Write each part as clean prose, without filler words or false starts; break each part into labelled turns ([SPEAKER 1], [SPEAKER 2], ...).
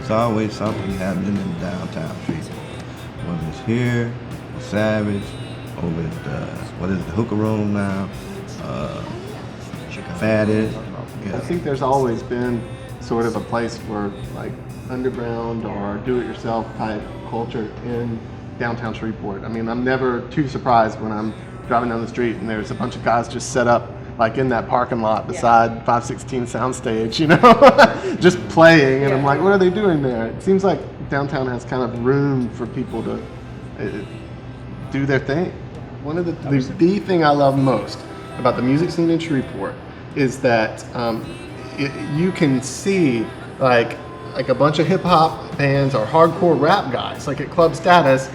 [SPEAKER 1] It's always something happening in downtown Shreveport. Whether it's here, Savage, over at what is it, the hookah room now, Fatted.
[SPEAKER 2] I think there's always been sort of a place for like underground or do-it-yourself type culture in downtown Shreveport. I mean, I'm never too surprised when I'm driving down the street and there's a bunch of guys just set up like in that parking lot beside 516 Soundstage, you know, just playing. And I'm like, what are they doing there? It seems like downtown has kind of room for people to do their thing. One of the thing I love most about the music scene in Shreveport is that you can see like a bunch of hip hop bands or hardcore rap guys like at Club Status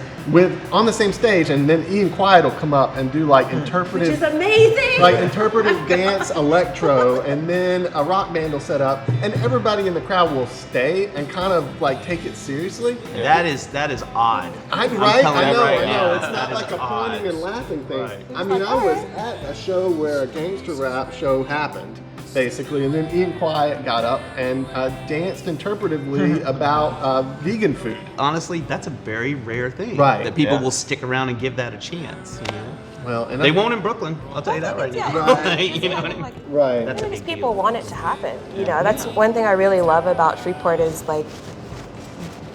[SPEAKER 2] on the same stage, and then Ian Quiet will come up and do like interpretive,
[SPEAKER 3] which is amazing,
[SPEAKER 2] like interpretive dance, electro, and then a rock band will set up, and everybody in the crowd will stay and kind of like take it seriously.
[SPEAKER 4] That is odd.
[SPEAKER 2] I know. It's not like a pointing and laughing thing. Right. I mean, I was at a show where a gangster rap show happened, basically, and then Ian Quiet got up and danced interpretively about vegan food.
[SPEAKER 4] Honestly, that's a very rare thing.
[SPEAKER 2] Right.
[SPEAKER 4] That people will stick around and give that a chance. You know?
[SPEAKER 2] Well, and
[SPEAKER 4] they won't in Brooklyn. I'll tell you that right now.
[SPEAKER 2] Right.
[SPEAKER 4] You know what I mean?
[SPEAKER 2] Right.
[SPEAKER 3] That's because people want it to happen. You know, that's one thing I really love about Shreveport is like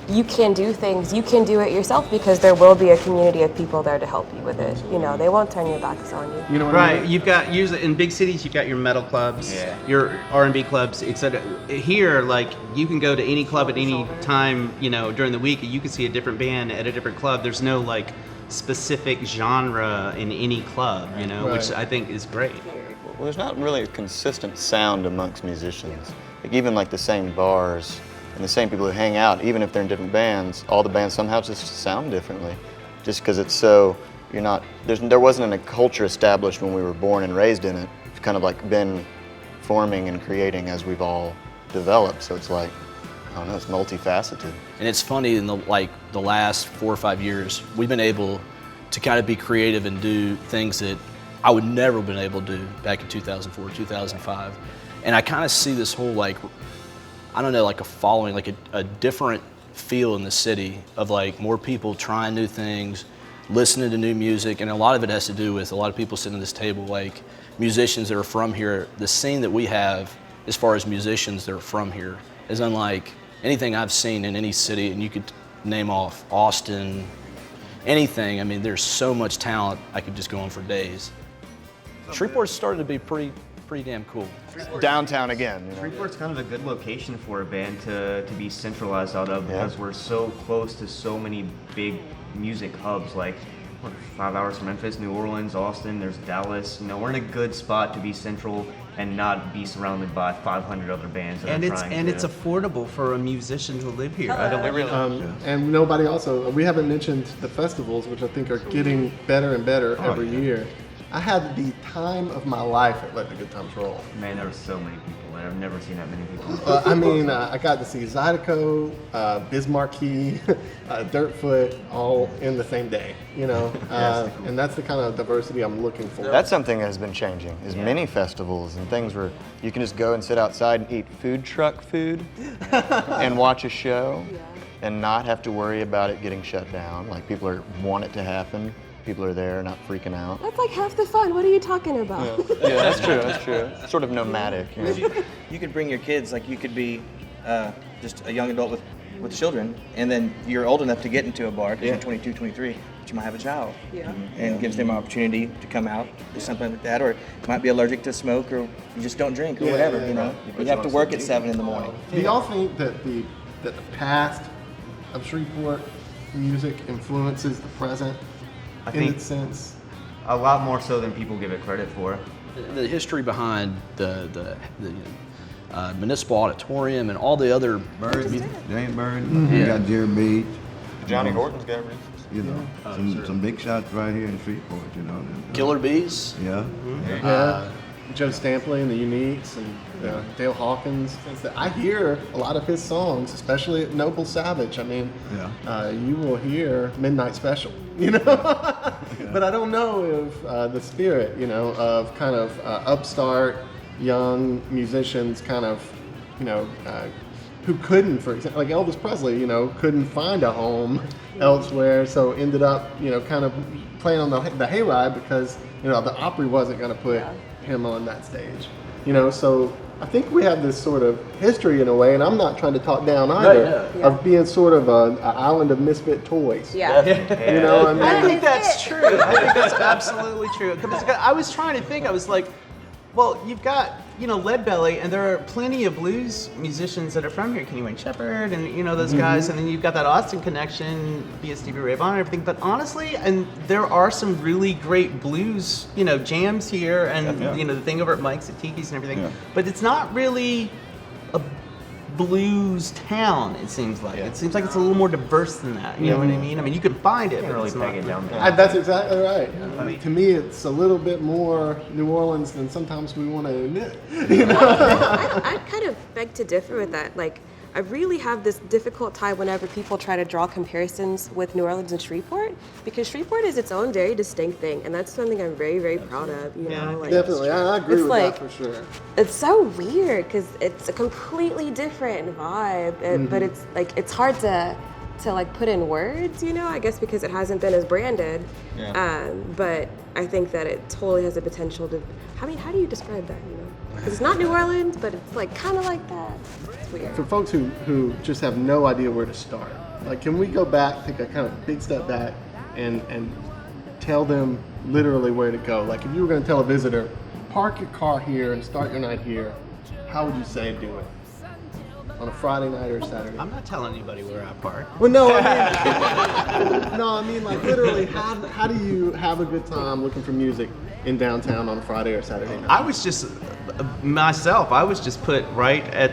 [SPEAKER 3] you can do things, you can do it yourself because there will be a community of people there to help you with it. You know, they won't turn your backs on you.
[SPEAKER 2] You know what I mean?
[SPEAKER 4] You've got usually in big cities, you've got your metal clubs, your R&B clubs, etc. Here, like you can go to any club at any time, you know, during the week, and you can see a different band at a different club. There's no like specific genre in any club, you know, which I think is great.
[SPEAKER 5] Well, there's not really a consistent sound amongst musicians. Like even like the same bars and the same people who hang out, even if they're in different bands, all the bands somehow just sound differently. Just because it's so, there wasn't a culture established when we were born and raised in it. It's kind of like been forming and creating as we've all developed. So it's like, I don't know, it's multifaceted.
[SPEAKER 6] And it's funny, in the last 4 or 5 years, we've been able to kind of be creative and do things that I would never have been able to do back in 2004, 2005. And I kind of see this whole like, I don't know, like a following, like a different feel in the city of like more people trying new things, listening to new music, and a lot of it has to do with a lot of people sitting at this table, like musicians that are from here. The scene that we have as far as musicians that are from here is unlike anything I've seen in any city, and you could name off Austin, anything. I mean, there's so much talent, I could just go on for days. Shreveport's started to be pretty damn cool.
[SPEAKER 5] Downtown again. You know?
[SPEAKER 7] Shreveport's kind of a good location for a band to be centralized out of because we're so close to so many big music hubs, like 5 hours from Memphis, New Orleans, Austin, there's Dallas. You know, we're in a good spot to be central and not be surrounded by 500 other bands.
[SPEAKER 4] And it's affordable for a musician to live here.
[SPEAKER 2] And nobody also, we haven't mentioned the festivals, which I think are getting better and better every year. I had the time of my life at Let the Good Times Roll.
[SPEAKER 7] Man, there were so many people there. I've never seen that many people.
[SPEAKER 2] I mean, I got to see Zydeco, Bismarcky, Dirtfoot, all in the same day, you know? And that's the kind of diversity I'm looking for.
[SPEAKER 5] That's something that has been changing, is mini festivals and things where you can just go and sit outside and eat food truck food and watch a show and not have to worry about it getting shut down. Like people want it to happen. People are there, not freaking out.
[SPEAKER 3] That's like half the fun. What are you talking about?
[SPEAKER 5] Yeah, that's true. Sort of nomadic. You know?
[SPEAKER 8] You could bring your kids, like you could be just a young adult with children, and then you're old enough to get into a bar because you're 22, 23, but you might have a child. And gives them an opportunity to come out, do something like that, or you might be allergic to smoke, or you just don't drink, or whatever, you know. You have to work at 7 in the morning.
[SPEAKER 2] Do y'all think that the past of Shreveport music influences the present?
[SPEAKER 7] I think
[SPEAKER 2] sense,
[SPEAKER 7] a lot more so than people give it credit for.
[SPEAKER 6] The history behind the municipal auditorium and all the other
[SPEAKER 1] James Burton, you got Jerry Beach,
[SPEAKER 5] Johnny Horton's got roots.
[SPEAKER 1] You know, some big shots right here in Shreveport. You know,
[SPEAKER 6] Killer Bees.
[SPEAKER 2] Joe Stampley and the Uniques and Dale Hawkins. Things that I hear a lot of his songs, especially at Noble Savage. I mean, you will hear Midnight Special, you know. But I don't know if the spirit, you know, of kind of upstart young musicians, kind of, you know, who couldn't, for example, like Elvis Presley, couldn't find a home elsewhere, so ended up, kind of playing on the hayride because, the Opry wasn't going to put him on that stage. So I think we have this sort of history in a way, and I'm not trying to talk down either, of being sort of an island of misfit toys.
[SPEAKER 3] Yeah.
[SPEAKER 4] I think that's true. I think that's absolutely true. Because I was trying to think, I was like, well, you've got, Leadbelly, and there are plenty of blues musicians that are from here, Kenny Wayne Shepherd, and those guys, and then you've got that Austin connection via Stevie Ray Vaughan and everything. But honestly, and there are some really great blues, jams here, and the thing over at Mike's at Tiki's and everything. Yeah. But it's not really a blues town. It seems like it seems like it's a little more diverse than that. You know what I mean? I mean, you can find it, but
[SPEAKER 7] really
[SPEAKER 4] it's
[SPEAKER 7] peg
[SPEAKER 4] not
[SPEAKER 7] it down.
[SPEAKER 2] That's exactly right. I mean, to me, it's a little bit more New Orleans than sometimes we want to admit.
[SPEAKER 3] I kind of beg to differ with that. Like, I really have this difficult time whenever people try to draw comparisons with New Orleans and Shreveport, because Shreveport is its own very distinct thing, and that's something I'm very, very proud of. Like,
[SPEAKER 2] definitely, I agree with that for sure.
[SPEAKER 3] It's so weird because it's a completely different vibe, but it's hard to like put in words, I guess because it hasn't been as branded. Yeah. But I think that it totally has the potential to. I mean, how do you describe that? Because it's not New Orleans, but it's like kind of like that. It's weird.
[SPEAKER 2] For folks who just have no idea where to start, like, can we go back, take a kind of big step back, and tell them literally where to go? Like, if you were going to tell a visitor, park your car here and start your night here, how would you say do it? On a Friday night or a Saturday?
[SPEAKER 4] I'm not telling anybody where I park.
[SPEAKER 2] Well, no, I mean, like, literally, how do you have a good time looking for music in downtown on a Friday or Saturday night?
[SPEAKER 4] I was just put right at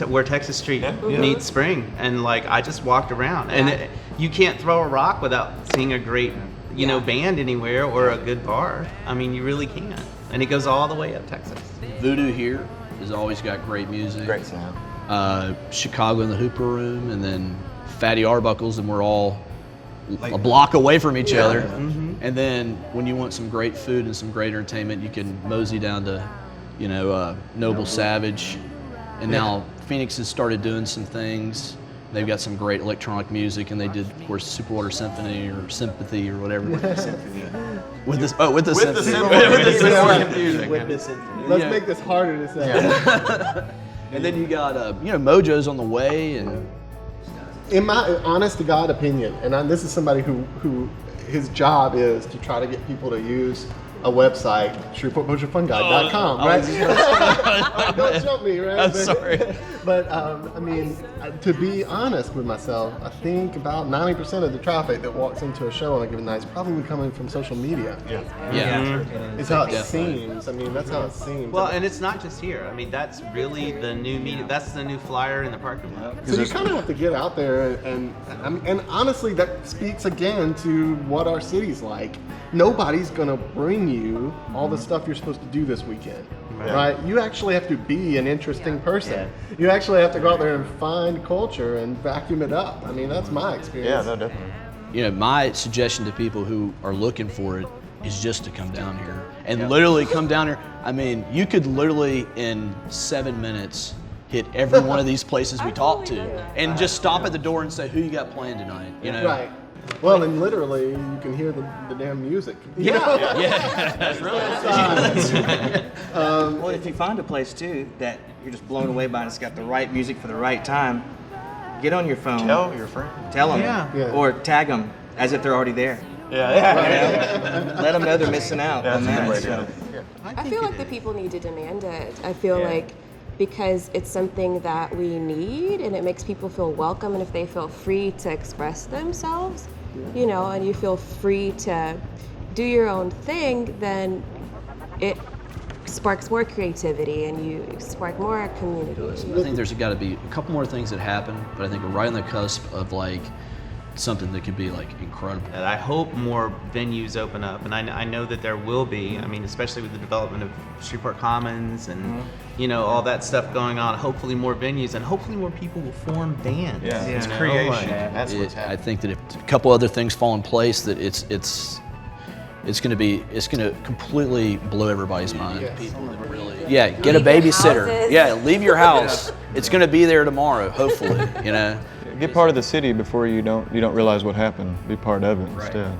[SPEAKER 4] where Texas Street meets Spring, and like I just walked around, and you can't throw a rock without seeing a great band anywhere or a good bar. I mean, you really can't, and it goes all the way up Texas.
[SPEAKER 6] Voodoo here has always got great music.
[SPEAKER 5] Great sound.
[SPEAKER 6] Chicago in the Hooper Room, and then Fatty Arbuckle's, and we're all a block away from each other. Mm-hmm. And then when you want some great food and some great entertainment, you can mosey down to, Noble Savage. And now Phoenix has started doing some things. They've got some great electronic music, and they did, of course, Superwater Symphony or Sympathy or whatever. With the Symphony. With the Symphony.
[SPEAKER 2] Let's make this harder to say.
[SPEAKER 6] Yeah. And then you got, Mojo's on the way, and
[SPEAKER 2] in my honest to God opinion, and this is somebody who his job is to try to get people to use a website, ShreveportButcherFunGuide.com, right? Don't jump me, right?
[SPEAKER 6] I'm sorry.
[SPEAKER 2] But I mean, to be honest with myself, I think about 90% of the traffic that walks into a show on a given night is probably coming from social media.
[SPEAKER 6] Yeah.
[SPEAKER 2] It's how it seems. I mean, that's how it seems.
[SPEAKER 4] Well, and it's not just here. I mean, that's really the new media. That's the new flyer in the parking lot.
[SPEAKER 2] So you kind of have to get out there, and honestly, that speaks again to what our city's like. Nobody's gonna bring you all the stuff you're supposed to do this weekend, right? You actually have to be an interesting person. You actually have to go out there and find culture and vacuum it up. I mean, that's my experience.
[SPEAKER 5] Yeah, no, definitely.
[SPEAKER 6] My suggestion to people who are looking for it is just to come down here and literally come down here. I mean, you could literally in 7 minutes hit every one of these places we talked to, and just stop at the door and say, "Who you got playing tonight?"
[SPEAKER 2] Right. Well, and literally, you can hear the damn music.
[SPEAKER 8] That's really well, if you find a place too that you're just blown away by, and it's got the right music for the right time, get on your phone.
[SPEAKER 5] Tell your friend.
[SPEAKER 8] Tell them, or tag them as if they're already there. Let them know they're missing out on that. So.
[SPEAKER 3] I feel like the people need to demand it. I feel like because it's something that we need, and it makes people feel welcome, and if they feel free to express themselves, and you feel free to do your own thing, then it sparks more creativity and you spark more community.
[SPEAKER 6] I think there's got to be a couple more things that happen, but I think we're right on the cusp of like something that could be like incredible.
[SPEAKER 4] And I hope more venues open up, and I know that there will be. I mean, especially with the development of Shreveport Commons and all that stuff going on. Hopefully more venues, and hopefully more people will form bands.
[SPEAKER 5] It's creation. That's what's
[SPEAKER 6] I
[SPEAKER 5] happening.
[SPEAKER 6] think that if a couple other things fall in place, that it's it's gonna completely blow everybody's mind. People that really, get a babysitter.
[SPEAKER 3] houses.
[SPEAKER 6] Yeah, leave your house. It's gonna be there tomorrow, hopefully. You know.
[SPEAKER 5] Get part of the city before you don't realize what happened. Be part of it instead.